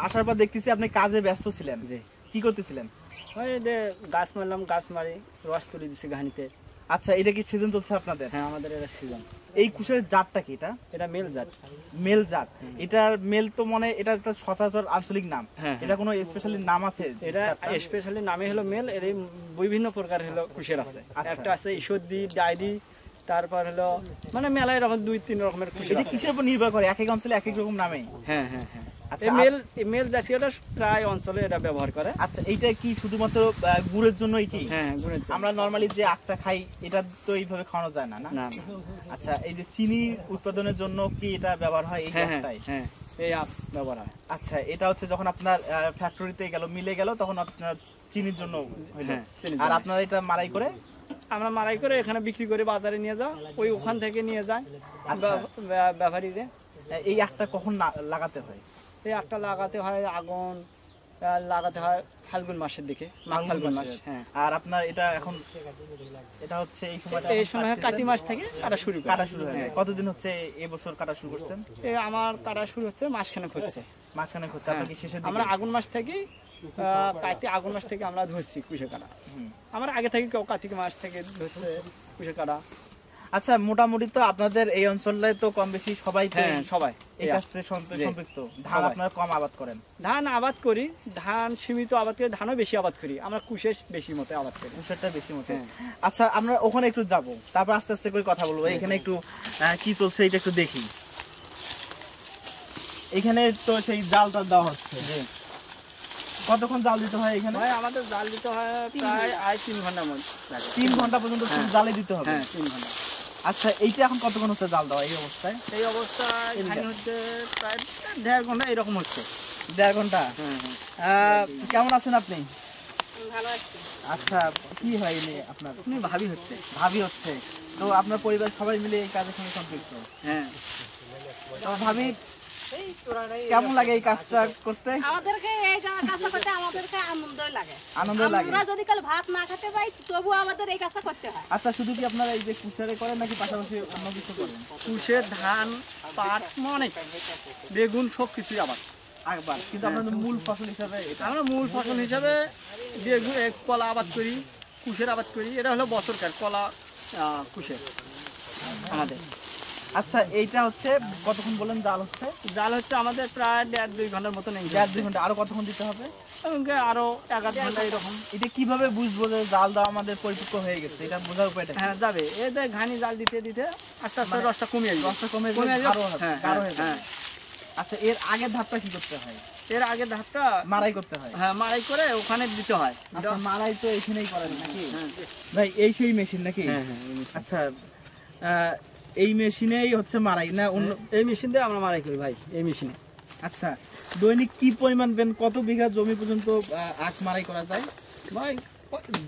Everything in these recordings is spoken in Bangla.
আসার পর দেখতেছি আপনি কাজে ব্যস্ত ছিলেন। জি। কি করতেছিলেন? ওই যে গাছ মারলাম, গাছ মারি রস তুলে দিছি ঘানিতে। আচ্ছা, এটা কি সিজন চলছে আপনাদের? হ্যাঁ, আমাদের এটা সিজন। এই কুশের জাতটা কি? এটা মেল জাত। মেল জাত। এটার মেল তো মানে এটা একটা সচরাচর আঞ্চলিক নাম। এটা কোনো স্পেশালি নাম আছে? এটা স্পেশালি নামে হলো মেল। এর বিভিন্ন প্রকার হলো কুশের আছে। একটা আছে ঈশ্বরদী, ডাইরি, তারপর হলো মানে মেলায় এরকম 2-3 রকমের কুশ। এটা কিসের উপর নির্ভর করে? এক এক অঞ্চলে এক এক রকম নামে। হ্যাঁ হ্যাঁ হ্যাঁ। আচ্ছা, মেল জাতীয়টা প্রায় অঞ্চলে এটা ব্যবহার করে। আচ্ছা, এইটা কি শুধুমাত্র গুড়ের জন্যই কি? হ্যাঁ, গুড়ের জন্য। আমরা নরমালি যে আখটা খাই এটা তো এইভাবে খাওয়ানো যায় না, না? না। আচ্ছা, এই যে চিনি উৎপাদনের জন্য কি এটা ব্যবহার হয়? এই আখটাই? হ্যাঁ, এই আখ ব্যবহার হয়। আচ্ছা, এটা হচ্ছে যখন আপনার ফ্যাক্টরিতে গেল, মিলে গেল, তখন আপনার চিনির জন্য হইলো। আর আপনারা এটা মারাই করে? আমরা মারাই করে এখানে বিক্রি করে বাজারে নিয়ে যাও, ওই ওখান থেকে নিয়ে যায় ব্যাপারীদের। এই আখটা কখন লাগাতে হয়? এই আখটা লাগাতে হয় আগুন লাগাতে হয় ফাল্গুন মাসের দিকে, মাঘ ফাল্গুন মাস। হ্যাঁ। আর আপনার এটা এখন এটা হচ্ছে এই সময় কাতি মাস থেকে কাটা শুরু হয়ে যায়। কতদিন হচ্ছে এবছর কাটা শুরু করছেন? আমার কাটা শুরু হচ্ছে মাসখানেক হচ্ছে। আপনার কি শেষের দিকে? আমরা আগুন মাস থেকে আগুন মাস থেকে আমরা ধরছি কুশে কাটা। আমরা আগে থেকে কেউ কার্তিক মাস থেকে ধরছে কুশে কাটা। আচ্ছা, মোটামুটি তো আপনাদের এই অঞ্চলে তো কম বেশি সবাই এই কাজে সম্পৃক্ত। ধান আপনারা কম আবাদ করেন? ধান আবাদ করি, ধান সীমিত আবাদ করি, ধানও বেশি আবাদ করি। আমরা কুশের বেশি মতো আবাদ করি। কুশেরটা বেশি মতো। আচ্ছা, আমরা ওখানে একটু যাব, তারপর আস্তে আস্তে করে কথা বলবো। এখানে একটু কি চলছে এটা একটু দেখি। এখানে তো সেই জালটা দেওয়া হচ্ছে। কতক্ষণ জাল দিতে হয় এখানে? আমাদের জাল দিতে হয় প্রায় 3 ঘন্টার মধ্যে। 3 ঘন্টা পর্যন্ত জালে দিতে হবে? হ্যাঁ, 3 ঘন্টা। আচ্ছা, এইটা এখন কতক্ষণ হচ্ছে জাল দেওয়া এই অবস্থায়? এই অবস্থায় হচ্ছে প্রায় 1.5 ঘন্টা এরকম হচ্ছে। 1.5 ঘন্টা? কেমন আছেন আপনি? ভালো আছি। আচ্ছা, কি হয়নি আপনার? ভাবি হচ্ছে। তো আপনার পরিবার সবাই মিলে এই কাজের সঙ্গে সম্পৃক্ত? হ্যাঁ। তো ভাবি, কেমন লাগে এই কাজটা করতে? আমাদেরকে এই কাজটা করতে আমাদেরকে আনন্দই লাগে। আনন্দ লাগে? আমরা যদি কাল ভাত না খেতে পাই তবু আমাদের এই কাজটা করতে হয়। আচ্ছা, শুধু কি আপনারা এই যে কুশারে করেন নাকি পাশাপাশি অন্য কিছু করেন? কুশে, ধান, পাট, অনেক বেগুন সব কিছুই আবাদ। কিন্তু আপনাদের মূল ফসল হিসাবে আমরা মূল ফসল হিসাবে বেগুন, কলা আবাদ করি, কুশের আবাদ করি। এটা হলো বছরকার কলা, কুশের আমাদের। আচ্ছা, এইটা হচ্ছে কতক্ষণ বলেন জাল হচ্ছে? জাল হচ্ছে আমাদের প্রায় 1.5-2 ঘন্টার মতো নেই। 1.5-2 ঘন্টা। আরো কতক্ষণ দিতে হবে? আরো 1-8 ঘন্টা এরকম। এটা কিভাবে বুঝবো যে জাল দেওয়া আমাদের পরিপক্ক হয়ে গেছে? এটা বোঝার উপায়টা? হ্যাঁ, যাবে এই যে ঘানি জাল দিতে দিতে আস্তে আস্তে রসটা কমে আসবে। হ্যাঁ। আচ্ছা, এর আগের ধাপটা কি করতে হয়? এর আগের ধাপটা মারাই করতে হয়? হ্যাঁ, মারাই করে ওখানে দিতে হয়। মারাই তো এখানেই করেন নাকি ভাই? এই সেই মেশিন নাকি? আচ্ছা, এই মেশিনেই হচ্ছে মারাই না অন্য? এই মেশিন দিয়ে আমরা মারাই করি ভাই, এই মেশিনে। আচ্ছা, দৈনিক কি পরিমাণ বেন, কত বিঘা জমি পর্যন্ত আখ মারাই করা যায় ভাই?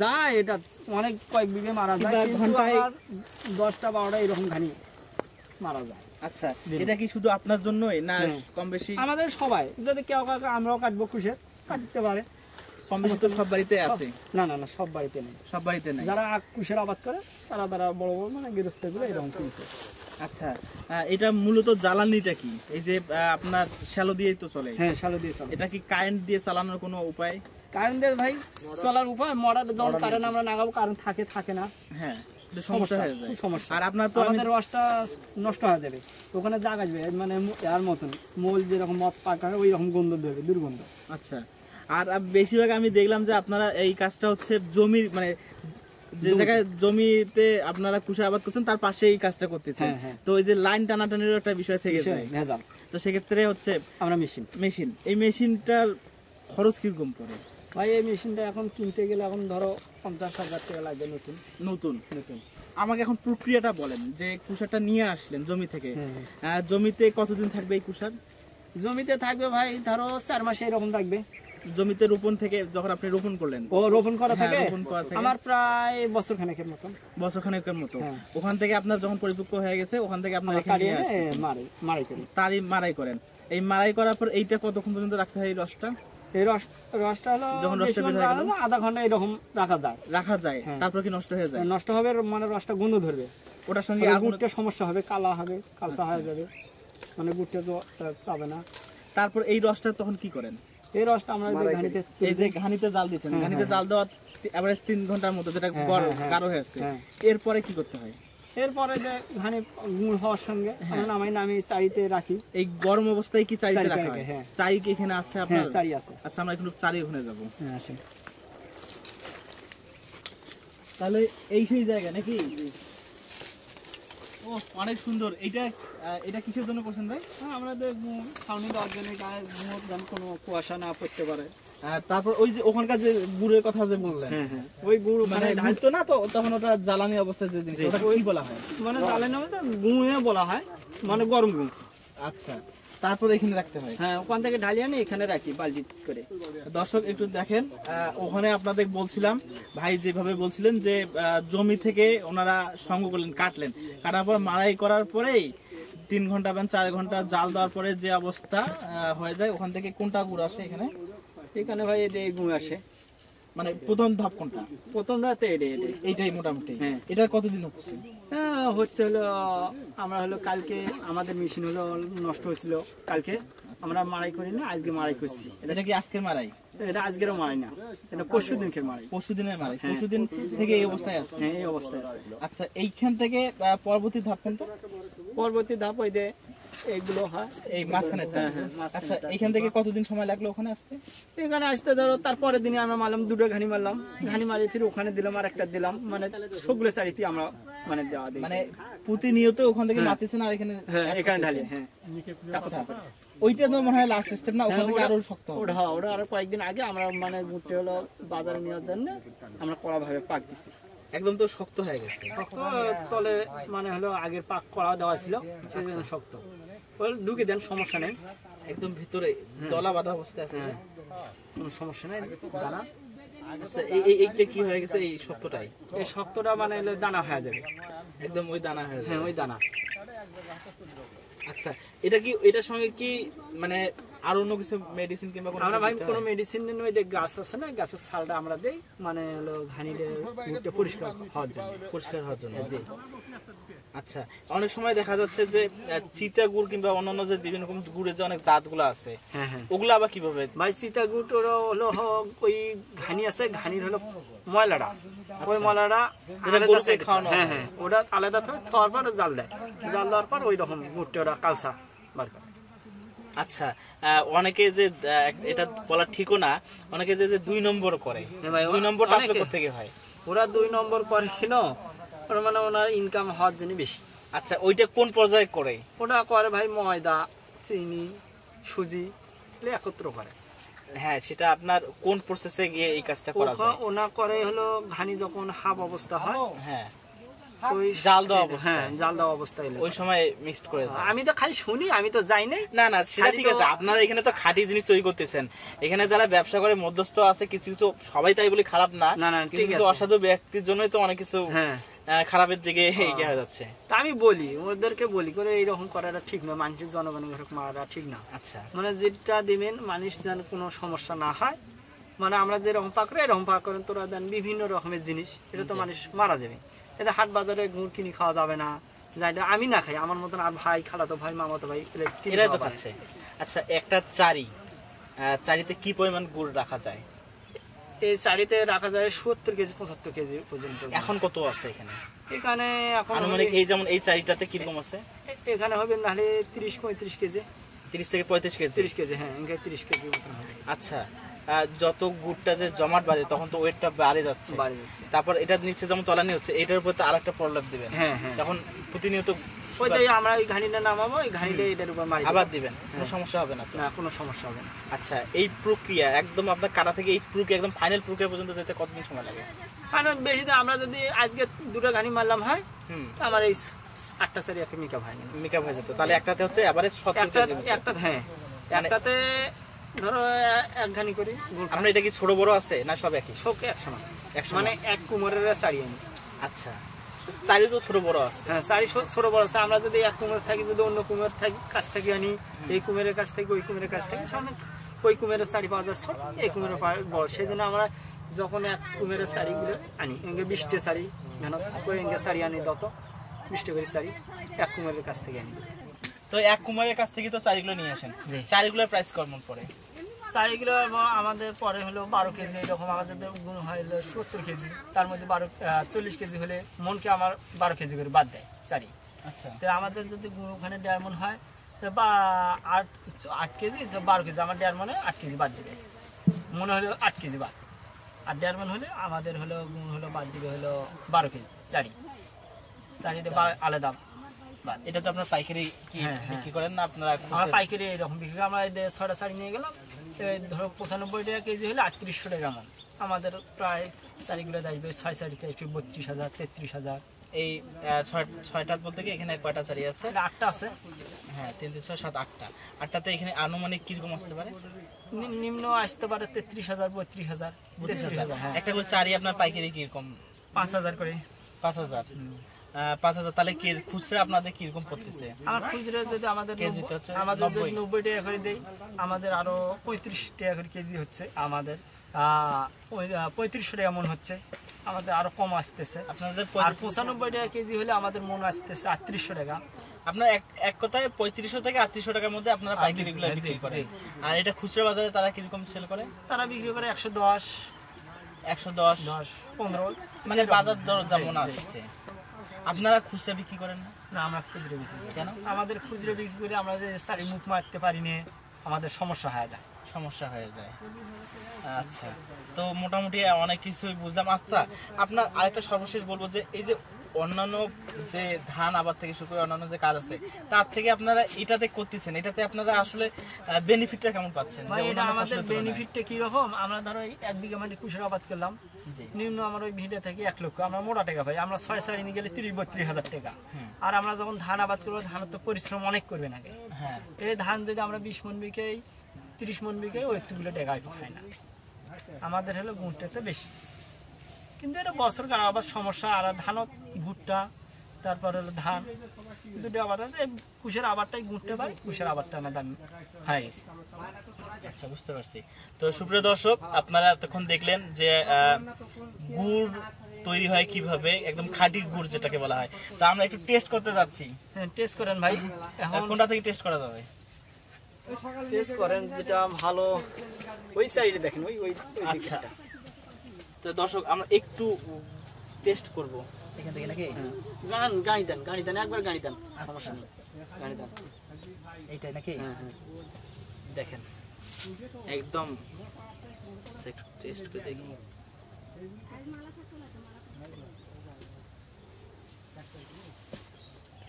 যায়, এটা অনেক কয়েক বিঘে মারা যায়, ঘন্টায় 10টা-12টা এরকম ঘানি মারা যায়। আচ্ছা, এটা কি শুধু আপনার জন্যই না কম বেশি? আমাদের সবাই, যদি কেউ আমরাও কাটবো কুশে কাটতে পারে। কম বেশি তো সব বাড়িতে আছে? না না না, সব বাড়িতে নেই। সব বাড়িতে নেই। যারা কুশের আবাদ করে তারা বড় বড় মানে গৃহস্থগুলো এরকম কিনছে। আচ্ছা, এটা মূলত জ্বালানিটা কি? এই যে আপনার শ্যালো দিয়েই তো চলে? হ্যাঁ, শ্যালো দিয়ে চলে। এটা কি কারেন্ট দিয়ে চালানোর কোনো উপায়? কারেন্ট দিয়ে ভাই চলার উপায়, মরার যখন কারেন্ট আমরা নাগাবো, কারেন্ট থাকে না। হ্যাঁ, সমস্যা হয়ে যায়। সমস্যা। আর আপনার তো আমাদের রসটা নষ্ট হয়ে যাবে, ওখানে জাগ আসবে, মানে এর মতন মোল যেরকম মদ পাকা ওই রকম গন্ধ দেবে, দুর্গন্ধ। আচ্ছা, আর বেশিরভাগ আমি দেখলাম যে আপনারা এই কাজটা হচ্ছে জমির মানে যে জায়গায় জমিতে আপনারা কুশে আবাদ করছেন তার পাশে এই কাজটা করতেছেন। তো এই যে লাইন টানাটানির একটা বিষয় থেকে যায়, তো সেক্ষেত্রে হচ্ছে আমরা মেশিন এই মেশিনটার খরচ কিরকম পড়ে ভাই? এই মেশিনটা এখন কিনতে গেলে এখন ধরো 50,000 টাকা লাগবে। নতুন আমাকে এখন প্রক্রিয়াটা বলেন যে কুশারটা নিয়ে আসলেন জমি থেকে, জমিতে কতদিন থাকবে এই কুশার? জমিতে থাকবে ভাই ধরো 4 মাস এরকম থাকবে। জমিতে রোপণ থেকে যখন আপনি রোপণ করলেন? রোপণ করা থাকে আমার প্রায় বছরখানেকের মতো। ওখান থেকে আপনার যখন পরিপক্ক হয়ে গেছে ওখান থেকে আপনার মারাই করেন। এই মারাই করার পর এইটা কতক্ষণ পর্যন্ত রাখতে হয় এই রসটা? এই রসটা হলো যখন রসটা বের হয়ে গেল আধা ঘন্টা এরকম রাখা যায়। তারপর কি নষ্ট হয়ে যায়? নষ্ট হবে মানে রসটা গন্ধ ধরবে, ওটার সঙ্গে গুড়টা সমস্যা হবে, কালচা হয়ে যাবে, মানে গুড়টা তো যাবে না। তারপর এই রসটা তখন কি করেন? এই রসটা আমরা এই যে ঘানিতে জাল দিচ্ছেন, ঘানিতে জাল দেওয়ার এভারেজ 3 ঘন্টার মতো, যেটা গাঢ় হয়ে আসছে, এরপরে কি করতে হয়? এরপরে যে ঘানি গুড় হওয়ার সঙ্গে নামি চারিতে রাখি। এই গরম অবস্থায় কি চারিতে রাখা হয়? চারি কি এখানে আছে আপনার? চারি আছে। আচ্ছা, আমরা একটু চারি ওখানে যাবো। আসেন। তাহলে এই সেই জায়গা নাকি? ও অনেক সুন্দর। এটা কিসের জন্য করছেন ভাই? আমাদের ফাউন্ডিং অর্গানিক কোনো কুয়াশা না পড়তে পারে। তারপর ওই যে ওখানকার যে গুড়ের কথা যে বললেন, ওই গুড় মানে ঢালতো না তো তখন, ওটা জ্বালানি অবস্থায় যে জিনিস, ওটা কি বলা হয়? মানে জ্বালানি বলতে গুঁড়ে বলা হয়, মানে গরম গুড়। আচ্ছা, তারপর এখানে রাখতে হয়? হ্যাঁ, ওখান থেকে ঢালিয়ে আনি এখানে রাখি বালতি করে। দর্শক একটু দেখেন, ওখানে আপনাদের বলছিলাম, ভাই যেভাবে বলছিলেন যে জমি থেকে ওনারা সংগ্রহ করলেন, কাটার পর মাড়াই করার পরেই 3 ঘন্টা বা 4 ঘন্টা জাল দেওয়ার পরে যে অবস্থা হয়ে যায়, ওখান থেকে কোনটা গুড় আসে এখানে? এখানে ভাই এই গুড় আসে। মানে প্রথম ধাপ কোনটা? প্রথম ধাপে এইটাই মোটামুটি। হ্যাঁ। এটার কতদিন হচ্ছে? হচ্ছে হলো আমরা কালকে আমাদের মেশিন নষ্ট হয়েছিল, কালকে আমরা মাড়াই করি না, আজকে মাড়াই করছি। এটা কি আজকের মাড়াই? এটা আজকেরও মাড়াই না, এটা পরশু দিনকের মাড়াই। পরশু দিনের মাড়াই? পরশু দিন থেকে এই অবস্থায় আছে? হ্যাঁ, এই অবস্থায় আছে। আচ্ছা, এইখান থেকে পরবর্তী ধাপ কোনটা? পরবর্তী ধাপ ওই যে এইগুলো হয়, এই মাঝখানেরটা। আচ্ছা, এখান থেকে কতদিন সময় লাগলো ওখানে আসতে? এখানে আসতে ধরো তারপরের দিনে আমরা মারলাম 2টা ঘানি মারলাম, ঘানি মারি ফির ওখানে দিলাম আর একটা দিলাম, মানে সবগুলো চারিতে আমরা মানে দেওয়া দিই। মানে প্রতিনিয়ত ওখান থেকে মারতেছেন আর এখানে এখানে ঢালি। হ্যাঁ, আচ্ছা, ওইটা তো মনে হয় লাস্ট সিস্টেম না? ওখান থেকে আরো শক্ত হবে? ওটা আরো কয়েকদিন আগে আমরা মানে গুড়টা হলো বাজারে নেওয়ার জন্য আমরা কড়া ভাবে পাক দিছি। একদম তো শক্ত হয়ে গেছে। শক্ত তলে মানে হলো আগের পাক করা দেওয়া ছিল, সেই জন্য শক্ত। ঢুকে দেন, সমস্যা নেই। একদম ভিতরে দলা বাঁধা অবস্থায় আছে, কোনো সমস্যা নেই। দানা আচ্ছা, এইটা কি হয়ে গেছে? এই শক্তটাই? এই শক্তটা মানে হলো দানা হয়ে যাবে, একদম ওই দানা হয়ে যাবে। হ্যাঁ, ওই দানা। আচ্ছা, এটা কি এটার সঙ্গে কি মানে আর অন্য কিছু মেডিসিন কিংবা আমরা ভাই কোনো মেডিসিন নেই, ওই যে গাছ আছে না, গাছের ছালটা আমরা দেই, মানে হলো ঘানিতে মুখটা পরিষ্কার হওয়ার জন্য। পরিষ্কার হওয়ার জন্য? জি। আচ্ছা, অনেক সময় দেখা যাচ্ছে যে চিতা গুড় কিংবা অন্যান্য যে বিভিন্ন রকম গুড়ের যে অনেক জাতগুলো আছে, ওগুলো আবার কিভাবে? ভাই চিতা গুড় হলো ওই ঘানি আছে, ঘানির হলো ময়লাটা, ওই ময়লাটা খাওয়ানো, হ্যাঁ হ্যাঁ, ওটা আলাদা খাওয়ার পর জাল দেয়, জাল দেওয়ার পর ওই রকম গুড়টা ওরা কালসা বার করে। আচ্ছা, অনেকে যে এটা বলা ঠিকও না, অনেকে যে 2 নম্বর করে, 2 নম্বরটা আসলে কোথা থেকে হয়? ওরা 2 নম্বর করে কিনো, ওরা মানে ওনার ইনকাম হওয়ার জন্য বেশি। আচ্ছা, ওইটা কোন পর্যায়ে করে? ওটা করে ভাই ময়দা, চিনি, সুজি একত্র করে। হ্যাঁ, সেটা আপনার কোন প্রসেসে গিয়ে এই কাজটা করা যায়? ওনা করে হলো ঘানি যখন হাফ অবস্থা হয়, হ্যাঁ, ওই জাল দেওয়া অবস্থা, হ্যাঁ জাল দেওয়া অবস্থায় ওই সময় মিক্সড করে দেয়। আমি তো খালি শুনি, আমি তো যাই নাই। না না, সেটা ঠিক আছে, আপনারা এখানে তো খাঁটি জিনিস তৈরি করতেছেন, এখানে যারা ব্যবসা করে মধ্যস্থ আছে কিছু কিছু, সবাই তাই বলে খারাপ না, কিছু কিছু অসাধু ব্যক্তির জন্যই তো অনেক কিছু খারাপের দিকে এগিয়ে হয়ে যাচ্ছে। তা আমি বলি, ওদেরকে বলি করে এইরকম করাটা ঠিক না, মানুষের জনগণের এরকম মারাটা ঠিক না। আচ্ছা, মানে যেটা দিবেন মানুষ যেন কোনো সমস্যা না হয়, মানে আমরা যেরকম পাক করে এরকম পাক করেন, তোরা দেন বিভিন্ন রকমের জিনিস, এটা তো মানুষ মারা যাবে। এটা হাট বাজারে গুড় কিনে খাওয়া যাবে না, যাইটা আমি না খাই, আমার মতন আর ভাই, খালাতো ভাই, মামাতো ভাই এরাই তো খাচ্ছে। আচ্ছা, একটা চারিতে কি পরিমাণ গুড় রাখা যায়? এই চারিতে রাখা যায় 70 কেজি 75 কেজি পর্যন্ত। এখন কত আছে এখানে? এখানে এখন মানে এই যেমন এই চারিটাতে কিরকম আছে? এখানে হবে নাহলে 30-35 কেজি, 30 থেকে 35 কেজি। 30 কেজি, হ্যাঁ, এখানে 30 কেজি মতন হবে। আচ্ছা, যত গুড়টা যে জমাট বাঁধে তখন তো ওয়েটটা বাড়ে যাচ্ছে, তারপর এটা নিচে যেমন তলানি হচ্ছে, এটার উপর তো আরেকটা প্রলেপ দিবেন, হ্যাঁ হ্যাঁ, তখন প্রতিনিয়ত ওইটাই আমরা ওই ঘানিটা নামাবো, ওই ঘানিটা এটার উপর মারি আবার দিবেন, কোনো সমস্যা হবে না? না, কোনো সমস্যা হবে না। আচ্ছা, এই প্রক্রিয়া একদম আপনার কাটা থেকে এই প্রক্রিয়া একদম ফাইনাল প্রক্রিয়া পর্যন্ত যেতে কতদিন সময় লাগে? ফাইনাল বেশি না, আমরা যদি আজকে 2টা ঘানি মারলাম হয়, আমার এই 8টা সারি একটা মেকআপ হয় না, মেকআপ হয়ে যেত। তাহলে একটাতে হচ্ছে এভারেজ 70 কেজি, একটা হ্যাঁ, একটাতে ধরো 1 ঘানি করি। আমরা এটা কি ছোট বড় আছে না সব একই? সব একসমান, মানে এক কুমোরের চারি আনি। আচ্ছা, চারি তো ছোট বড় আছে? হ্যাঁ, চারি ছোট বড় আছে। আমরা যদি এক কুমোর থাকি, যদি অন্য কুমোর কাছ থেকে আনি, এই কুমেরের কাছ থেকে ওই কুমেরের কাছ থেকে, ওই কুমেরের চারি পাওয়া যাচ্ছে, এই কুমেরের বড়। সেই জন্য আমরা যখন এক কুমেরের চারিগুলো আনি, এঙ্গে 20টা চারি, কেন ওই এঙ্গে চারি আনি, দত 20টা করে চারি এক কুমেরের কাছ থেকে আনি। তো এক কুমারের কাছ থেকে তো চারিগুলো নিয়ে আসেন, চারিগুলোর প্রাইস কেমন পড়ে? চারিগুলো আমাদের পরে হলো 12 কেজি, এরকম আমাদের গুণ হয় হলো 70 কেজি, তার মধ্যে 40 কেজি হলে মনকে আমার 12 কেজি করে বাদ দেয় চারি। আচ্ছা, তো আমাদের যদি গুণ ওখানে 1.5 মন হয় তো বা 8 কেজি, 12 কেজি আমার 1.5 মনে 8 কেজি বাদ দিবে, মনে হলো 8 কেজি বাদ, আর 1.5 মন হলে আমাদের হলো গুণ হলো বাদ দিবে হলো 12 কেজি চারিটা আলাদা বাদ। এটা তো আপনার পাইকারি কি বিক্রি করেন না আপনারা? আমরা পাইকারি এইরকম বিক্রি করি। আমরা 6টা শাড়ি নিয়ে গেলাম, ধরো 95 টাকা কেজি হলে 3800 টাকা মন। আমাদের প্রায় শাড়িগুলো আসবে 6 শাড়িতে 32,000 33,000। এই 6টা বলতে কি এখানে কয়টা চারি আছে? 8টা আছে। হ্যাঁ, 3 3 6 7 8টা। 8টাতে এখানে আনুমানিক কিরকম আসতে পারে? নিম্ন আসতে পারে 33,000 32,000। হ্যাঁ, একটা করে চারি আপনার পাইকারি কিরকম? 5,000 করে। 5,000। 5,000 তাহলে কেজি খুচরা আপনাদের কিরকম পড়তেছে? আমার খুচরা যদি আমাদের কেজিতে হচ্ছে আমাদের যদি 90 টাকা করে দেই, আমাদের আরো 35 টাকা করে কেজি হচ্ছে, আমাদের 3500 টাকা মন হচ্ছে, আমাদের আরো কম আসতেছে। আপনাদের আর 95 টাকা কেজি হলে আমাদের মন আসতেছে 3800 টাকা। আপনার এক কথায় 3500 থেকে 3800 টাকার মধ্যে আপনারা পাইকারি গুলো বিক্রি করেন। আর এটা খুচরা বাজারে তারা কিরকম সেল করে? তারা বিক্রি করে 110 15, মানে বাজার দর যেমন আসছে। আপনারা খুচরা বিক্রি করেন না? না, আমরা খুচরা বিক্রি করি। কেন? আমাদের খুচরা বিক্রি করে আমরা যে শাড়ি মুখ মারতে পারি না, আমাদের সমস্যা হয়ে যায়। আচ্ছা, তো মোটামুটি অনেক কিছুই বুঝলাম। আচ্ছা, আপনার আরেকটা সর্বশেষ বলবো যে এই যে অন্যান্য যে ধান আবাদ থেকে শুরু করে অন্যান্য যে কাজ আছে তার থেকে আপনারা এটাতে করতেছেন, এটাতে আপনারা আসলে বেনিফিটটা কেমন পাচ্ছেন? এটা আমাদের বেনিফিটটা কি রকম? আমরা ধরো 1 বিঘা মাটি কুশের আবাদ করলাম, নিম্ন আমার ওই ভিটা থেকে 1 লক্ষ, আমরা মোটা টাকা পাই। আমরা 6 শাড়ি নিয়ে গেলে 30-32 টাকা। আর আমরা যখন ধান আবাদ করবো, ধানের তো পরিশ্রম অনেক করবে নাকি। হ্যাঁ, এই ধান যদি আমরা 20 মন বিকাই 30 মন বিকাই, ওই একটুগুলো টাকায় পাই না। আমাদের হলো গুণটা বেশি, কিন্তু এটা বছর কার আবার সমস্যা। আর ধানও ভুট্টা, তারপর হলো ধান, দুটো আবাদ আছে। এই কুশের আবারটাই গুণতে পারি, কুশের আবারটা আমার দাম হয়ে গেছে। আচ্ছা, বুঝতে পারছি। তো সুপ্রিয় দর্শক, আপনারা এতক্ষণ দেখলেন যে গুড় তৈরি হয় কিভাবে, একদম খাঁটি গুড় যেটাকে বলা হয়। তো আমরা একটু টেস্ট করতে যাচ্ছি। হ্যাঁ, টেস্ট করেন ভাই। এখন কোনটা থেকে টেস্ট করা যাবে? টেস্ট করেন যেটা ভালো, ওই সাইডে দেখেন, ওই ওই। আচ্ছা, তো দর্শক আমরা একটু টেস্ট করব এখান থেকে নাকি? গাড়ি দেন একবার, গাড়ি দেন, সমস্যা নেই, গাড়ি দেন। এইটাই নাকি? হ্যাঁ হ্যাঁ, দেখেন একদম টেস্ট করে দেখি।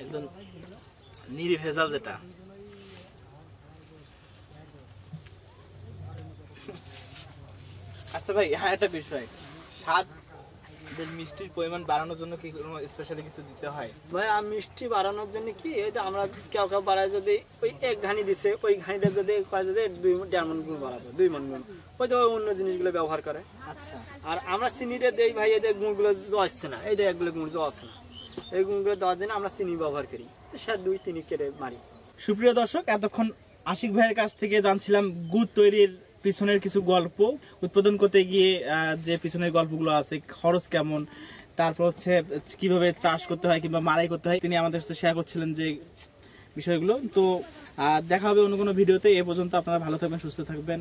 একদম নির্ভেজাল যেটা। আচ্ছা ভাই, হ্যাঁ, একটা বিষয়, স্বাদ মিষ্টির পরিমাণ বাড়ানোর জন্য কি কোনো স্পেশালি কিছু দিতে হয়? ভাই মিষ্টি বাড়ানোর জন্য কি, এটা আমরা কেউ বাড়ায়, যদি ওই 1 ঘানি দিছে, ওই ঘানিটা যদি 2.5 মন গুণ বাড়াবো, 2 মন গুণ, ওই তো অন্য জিনিসগুলো ব্যবহার করে। আচ্ছা, আর আমরা চিনিটা দেই ভাই, এদের গুণগুলো আসছে না, এইটা একগুলো গুণ আসছে না, এই গুণগুলো দেওয়ার জন্য আমরা চিনি ব্যবহার করি, 2-3 কেটে মারি। সুপ্রিয় দর্শক, এতক্ষণ আশিক ভাইয়ের কাছ থেকে জানছিলাম গুড় তৈরির পিছনের কিছু গল্প, উৎপাদন করতে গিয়ে যে পিছনের গল্পগুলো আছে, খরচ কেমন, তারপর হচ্ছে কিভাবে চাষ করতে হয় কিংবা মাড়াই করতে হয়, তিনি আমাদের সাথে শেয়ার করছিলেন যে বিষয়গুলো। তো দেখা হবে অন্য কোনো ভিডিওতে। এ পর্যন্ত আপনারা ভালো থাকবেন, সুস্থ থাকবেন।